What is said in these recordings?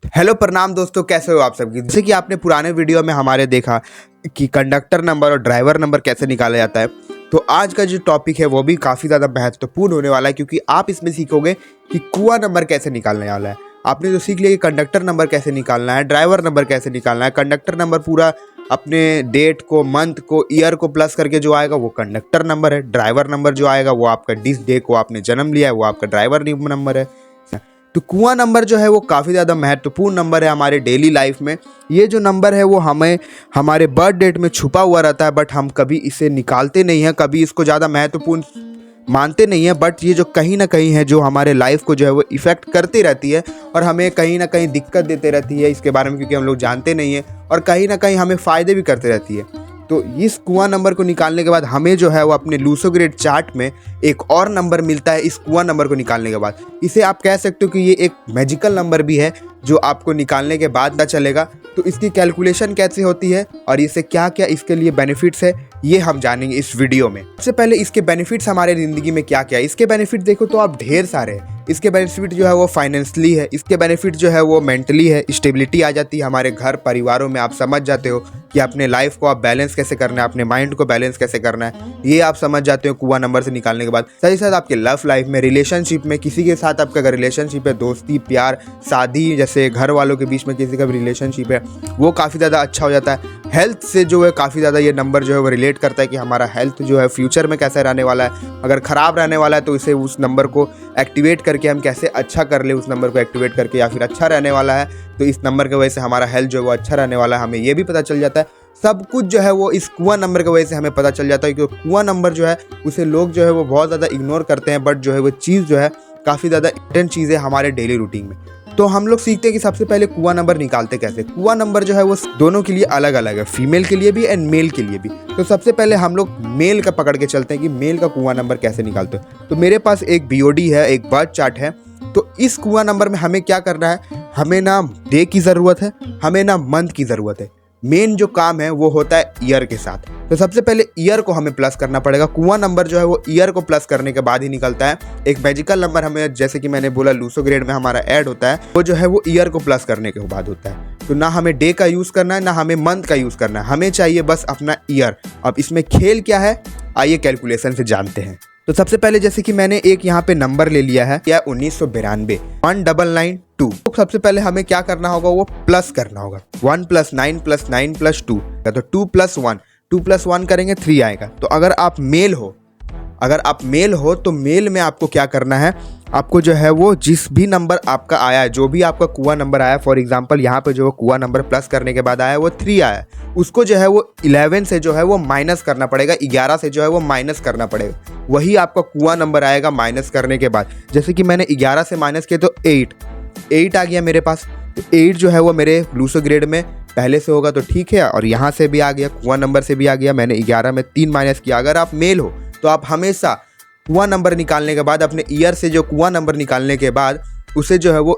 Hello प्रणाम दोस्तों, कैसे हो आप सबकी। जैसे कि आपने पुराने वीडियो में हमारे देखा कि कंडक्टर नंबर और ड्राइवर नंबर कैसे निकाला जाता है, तो आज का जो टॉपिक है वो भी काफ़ी ज़्यादा महत्वपूर्ण होने वाला है, क्योंकि आप इसमें सीखोगे कि कुआं नंबर कैसे निकालने वाला है। आपने तो सीख लिया कि कंडक्टर नंबर कैसे निकालना है, ड्राइवर नंबर कैसे निकालना है। कंडक्टर नंबर पूरा अपने डेट को, मंथ को, ईयर को प्लस करके जो आएगा वो कंडक्टर नंबर है। ड्राइवर नंबर जो आएगा वो आपका जिस डे को आपने जन्म लिया है वो आपका ड्राइवर नंबर है। तो कुआं नंबर जो है वो काफ़ी ज़्यादा महत्वपूर्ण नंबर है हमारे डेली लाइफ में। ये जो नंबर है वो हमें हमारे बर्थ डेट में छुपा हुआ रहता है, बट हम कभी इसे निकालते नहीं हैं, कभी इसको ज़्यादा महत्वपूर्ण मानते नहीं हैं। बट ये जो कहीं ना कहीं है जो हमारे लाइफ को जो है वो इफ़ेक्ट करती रहती है और हमें कहीं ना कहीं दिक्कत देते रहती है इसके बारे में, क्योंकि हम लोग जानते नहीं हैं, और कहीं ना कहीं हमें फ़ायदे भी करते रहती है। तो इस कुआं नंबर को निकालने के बाद हमें जो है वो अपने लूसो ग्रेड चार्ट में एक और नंबर मिलता है। इस कुआं नंबर को निकालने के बाद इसे आप कह सकते हो कि ये एक मैजिकल नंबर भी है जो आपको निकालने के बाद पता चलेगा। तो इसकी कैलकुलेशन कैसे होती है और इससे क्या क्या इसके लिए बेनिफिट्स है ये हम जानेंगे इस वीडियो में। सबसे पहले इसके बेनिफिट्स हमारे ज़िंदगी में क्या क्या है। इसके बेनिफिट देखो तो आप ढेर सारे हैं। इसके बेनिफिट जो है वो फाइनेंशियली है, इसके बेनिफिट जो है वो मेंटली है, स्टेबिलिटी आ जाती है हमारे घर परिवारों में। आप समझ जाते हो कि अपने लाइफ को आप बैलेंस कैसे करना है, अपने माइंड को बैलेंस कैसे करना है, ये आप समझ जाते हो कुआं नंबर से निकालने के बाद। साथ ही साथ आपके लव लाइफ में, रिलेशनशिप में, किसी के साथ आपका अगर रिलेशनशिप है, दोस्ती, प्यार, शादी, जैसे घर वालों के बीच में किसी का भी रिलेशनशिप है, वो काफ़ी ज़्यादा अच्छा हो जाता है। हेल्थ से जो है काफ़ी ज़्यादा ये नंबर जो है वो रिलेट करता है कि हमारा हेल्थ जो है फ्यूचर में कैसे रहने वाला है। अगर ख़राब रहने वाला है तो इसे उस नंबर को एक्टिवेट करके हम कैसे अच्छा कर ले, उस नंबर को एक्टिवेट करके, या फिर अच्छा रहने वाला है तो इस नंबर की वजह से हमारा हेल्थ जो है वो अच्छा रहने वाला है, हमें ये भी पता चल जाता है। सब कुछ जो है वो इस कुआं नंबर की वजह से हमें पता चल जाता है, क्योंकि कुआं नंबर जो है उसे लोग जो है वो बहुत ज़्यादा इग्नोर करते हैं, बट जो है वो चीज़ जो है काफ़ी ज़्यादा इंपॉर्टेंट चीज़ है हमारे डेली रूटीन में। तो हम लोग सीखते हैं कि सबसे पहले कुआं नंबर निकालते कैसे। कुआं नंबर जो है वो दोनों के लिए अलग अलग है, फीमेल के लिए भी एंड मेल के लिए भी। तो सबसे पहले हम लोग मेल का पकड़ के चलते हैं कि मेल का कुआं नंबर कैसे निकालते हो। तो मेरे पास एक बीओडी है, एक बर्थ चार्ट है। तो इस कुआं नंबर में हमें क्या करना है, हमें ना डे की ज़रूरत है, हमें ना मंथ की ज़रूरत है। मेन जो काम है वो होता है ईयर के साथ। तो सबसे पहले ईयर को हमें प्लस करना पड़ेगा। कुआं नंबर जो है वो ईयर को प्लस करने के बाद ही निकलता है। एक मैजिकल नंबर हमें, जैसे कि मैंने बोला, लूसो ग्रेड में हमारा ऐड होता है, वो जो है वो ईयर को प्लस करने के बाद होता है। तो ना हमें डे का यूज़ करना है, ना हमें मंथ का यूज़ करना है, हमें चाहिए बस अपना ईयर। अब इसमें खेल क्या है, आइए कैलकुलेशन से जानते हैं। तो सबसे पहले जैसे कि मैंने एक यहाँ पे नंबर ले लिया है, क्या 1992 1992। तो सबसे पहले हमें क्या करना होगा, वो प्लस करना होगा। 1 + 9 + 9 + 2, तो 2 + 1, 2 + 1 करेंगे 3 आएगा। तो अगर आप मेल हो तो मेल में आपको क्या करना है, आपको जो है वो जिस भी नंबर आपका आया है, जो भी आपका कुआं नंबर आया, फॉर एग्जांपल यहाँ पे जो कुआं नंबर प्लस करने के बाद आया है वो 3 आया है, उसको जो है वो 11 से जो है वो माइनस करना पड़ेगा, 11 से जो है वो माइनस करना पड़ेगा, वही आपका कुआं नंबर आएगा माइनस करने के बाद। जैसे कि मैंने 11 से माइनस किया तो 8 आ गया मेरे पास। तो 8 जो है वो मेरे लूसो ग्रेड में पहले से होगा तो ठीक है, और यहाँ से भी आ गया, कुआं नंबर से भी आ गया। मैंने 11 में 3 माइनस किया। अगर आप मेल हो तो आप हमेशा कुआं नंबर निकालने के बाद, अपने ईयर से जो कुआं नंबर निकालने के बाद, उसे जो है वो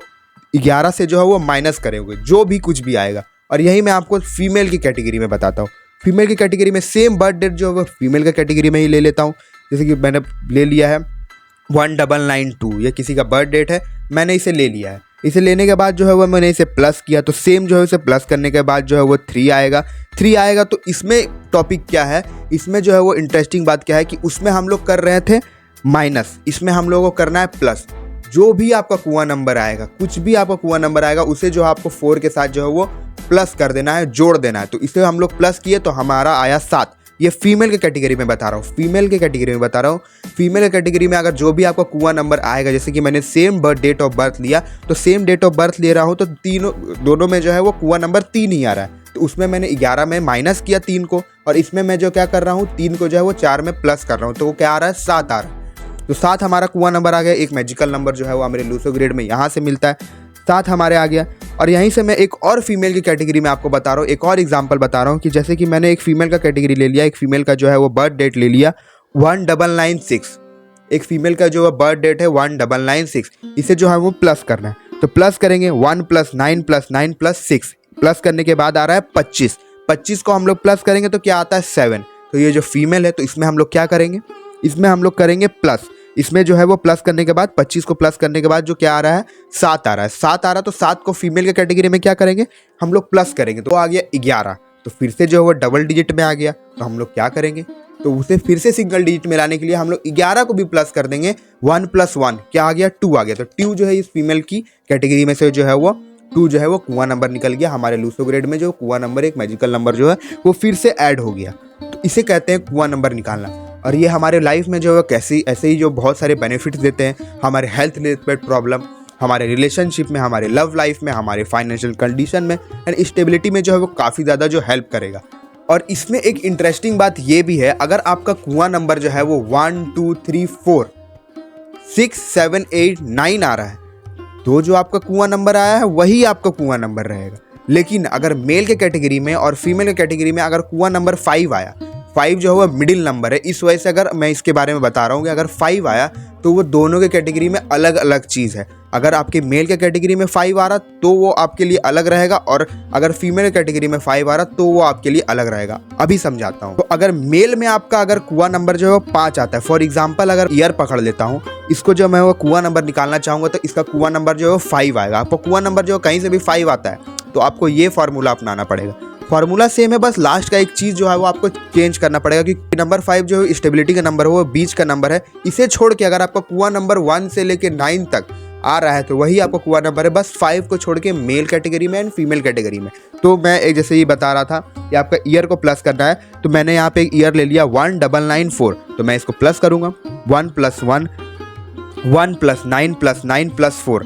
11 से जो है वो माइनस करेंगे, जो भी कुछ भी आएगा। और यही मैं आपको फीमेल की कैटेगरी में बताता हूँ। फीमेल की कैटेगरी में सेम बर्थ डेट जो है वो फीमेल का कैटेगरी में ही ले लेता हूँ। जैसे कि मैंने ले लिया है 1992, ये किसी का बर्थ डेट है, मैंने इसे ले लिया है। इसे लेने के बाद जो है वो मैंने इसे प्लस किया, तो सेम जो है इसे प्लस करने के बाद जो है वो 3 आएगा। तो इसमें टॉपिक क्या है, इसमें जो है वो इंटरेस्टिंग बात क्या है कि उसमें हम लोग कर रहे थे माइनस, इसमें हम लोगों को करना है प्लस। जो भी आपका कुआं नंबर आएगा, कुछ भी आपका कुआं नंबर आएगा, उसे जो आपको 4 के साथ जो है वो प्लस कर देना है, जोड़ देना है। तो इसे हम लोग प्लस किए तो हमारा आया 7। ये फीमेल के कैटेगरी में बता रहा हूँ, फीमेल के कैटेगरी में अगर जो भी आपका कुआं नंबर आएगा, जैसे कि मैंने सेम डेट ऑफ बर्थ लिया, तो सेम डेट ऑफ बर्थ ले रहा हूँ, तो दोनों में जो है वो कुआं नंबर 3 ही आ रहा है। तो उसमें मैंने 11 में माइनस किया 3 को, और इसमें मैं जो क्या कर रहा हूँ, 3 को जो है वो 4 में प्लस कर रहा हूँ, तो वो क्या आ रहा है, 7 आ रहा है। तो 7 हमारा कुआं नंबर आ गया। एक मैजिकल नंबर जो है वो हमारे लूसो ग्रेड में यहाँ से मिलता है, 7 हमारे आ गया। और यहीं से मैं एक और फीमेल की कैटेगरी में आपको बता रहा हूँ, एक और एग्जांपल बता रहा हूँ कि जैसे कि मैंने एक फीमेल का कैटेगरी ले लिया, एक फीमेल का जो है वो बर्थ डेट ले लिया 1996। एक फीमेल का जो है बर्थ डेट है 1996, इसे जो है वो प्लस करना है। तो प्लस करेंगे 1 + 9 + 9 + 6, प्लस करने के बाद आ रहा है 25। 25 को हम लोग प्लस करेंगे तो क्या आता है, 7। तो ये जो फीमेल है तो इसमें हम लोग क्या करेंगे, इसमें हम लोग करेंगे प्लस। इसमें जो है वो प्लस करने के बाद 25 को प्लस करने के बाद जो क्या आ रहा है 7 आ रहा है, 7 आ रहा है। तो 7 को फीमेल के कैटेगरी में क्या करेंगे हम लोग प्लस करेंगे, तो आ गया 11। तो फिर से जो है वो डबल डिजिट में आ गया, तो हम लोग क्या करेंगे, तो उसे फिर से सिंगल डिजिट में लाने के लिए हम लोग 11 को भी प्लस कर देंगे। 1 + 1 क्या आ गया 2 आ गया। तो 2 जो है इस फीमेल की कैटेगरी में से जो है वो 2 जो है वो कुआं नंबर निकल गया। हमारे लूसो ग्रेड में जो कुआं नंबर एक मैजिकल नंबर जो है वो फिर से ऐड हो गया। तो इसे कहते हैं कुआं नंबर निकालना। और ये हमारे लाइफ में जो है कैसी ऐसे ही जो बहुत सारे बेनिफिट्स देते हैं, हमारे हेल्थ रिलेटेड प्रॉब्लम, हमारे रिलेशनशिप में, हमारे लव लाइफ में, हमारे फाइनेंशियल कंडीशन में एंड स्टेबिलिटी में जो है वो काफ़ी ज़्यादा जो हेल्प करेगा। और इसमें एक इंटरेस्टिंग बात ये भी है, अगर आपका कुआं नंबर जो है वो 1 2 3 4 6 7 8 9 आ रहा है, तो जो आपका कुआं नंबर आया है वही आपका कुआं नंबर रहेगा। लेकिन अगर मेल के कैटेगरी में और फीमेल के कैटेगरी में अगर कुआं नंबर 5 आया, 5 जो है वो मिडिल नंबर है, इस वजह से अगर मैं इसके बारे में बता रहा हूँ कि अगर 5 आया तो वो दोनों के कैटेगरी में अलग अलग चीज़ है। अगर आपके मेल के कैटेगरी में 5 आ रहा तो वो आपके लिए अलग रहेगा, और अगर फीमेल कैटेगरी में 5 आ रहा तो वो आपके लिए अलग रहेगा। अभी समझाता हूँ। तो अगर मेल में आपका अगर कुआं नंबर जो है वो 5 आता है, फॉर एग्जाम्पल अगर ईयर पकड़ लेता हूँ, इसको जो मैं वो कुआं नंबर निकालना चाहूँगा तो इसका कुआं नंबर जो है वो 5 आएगा। आपको कुआं नंबर जो कहीं से भी 5 आता है तो आपको ये फार्मूला अपनाना पड़ेगा। फार्मूला सेम है, बस लास्ट का एक चीज़ जो है वो आपको चेंज करना पड़ेगा, क्योंकि नंबर 5 जो है स्टेबिलिटी का नंबर है, वो बीच का नंबर है। इसे छोड़ के अगर आपका कुआं नंबर 1 से लेके 9 तक आ रहा है तो वही आपका कुआं नंबर है, बस 5 को छोड़ के मेल कैटेगरी में एंड फीमेल कैटेगरी में। तो मैं एक जैसे ही बता रहा था कि आपका ईयर को प्लस करना है, तो मैंने यहाँ पे एक ईयर ले लिया 1994, तो मैं इसको प्लस करूँगा 1 + 1 1 + 9 + 9 + 4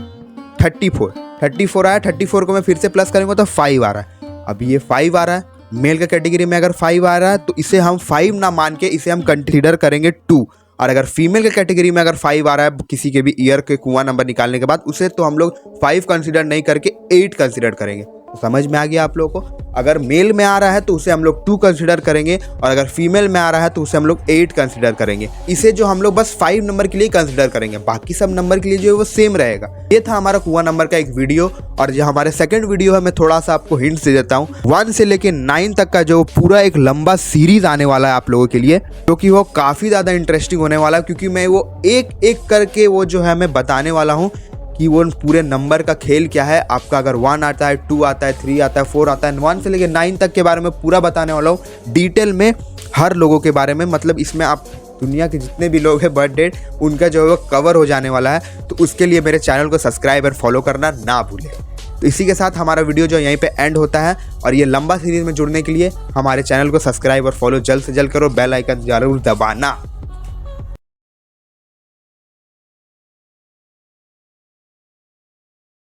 34 आया। 34 को मैं फिर से प्लस करूँगा तो 5 आ रहा है। अभी ये 5 आ रहा है, मेल के कैटेगरी में अगर 5 आ रहा है तो इसे हम 5 ना मान के इसे हम कंसीडर करेंगे 2। और अगर फीमेल के कैटेगरी में अगर 5 आ रहा है किसी के भी ईयर के कुआं नंबर निकालने के बाद, उसे तो हम लोग 5 कंसीडर नहीं करके 8 कंसीडर करेंगे। तो समझ में आ गया आप लोगों को। अगर मेल में आ रहा है तो उसे हम लोग 2 कंसीडर करेंगे, और अगर फीमेल में आ रहा है तो उसे हम लोग 8 कंसीडर करेंगे। इसे जो हम लोग बस 5 नंबर के लिए कंसीडर करेंगे, बाकी सब नंबर के लिए जो है वो सेम रहेगा। ये था हमारा कुआं नंबर का एक वीडियो। और जो हमारे सेकंड वीडियो है, मैं थोड़ा सा आपको हिंट दे देता हूँ। 1 से लेके 9 तक का जो पूरा एक लंबा सीरीज आने वाला है आप लोगों के लिए, जो कि वो काफ़ी ज़्यादा इंटरेस्टिंग होने वाला है, क्योंकि मैं वो एक एक करके वो जो है मैं बताने वाला हूँ कि वो पूरे नंबर का खेल क्या है। आपका अगर 1 आता है, 2 आता है, 3 आता है, 4 आता है, 1 से लेकर 9 तक के बारे में पूरा बताने वाला हूँ डिटेल में, हर लोगों के बारे में। मतलब इसमें आप दुनिया के जितने भी लोग हैं बर्थ डेट उनका जो है वो कवर हो जाने वाला है। तो उसके लिए मेरे चैनल को सब्सक्राइब और फॉलो करना ना भूलें। तो इसी के साथ हमारा वीडियो जो यहीं पे एंड होता है। और ये लंबा सीरीज में जुड़ने के लिए हमारे चैनल को सब्सक्राइब और फॉलो जल्द से जल्द करो, बेल आइकन जरूर दबाना।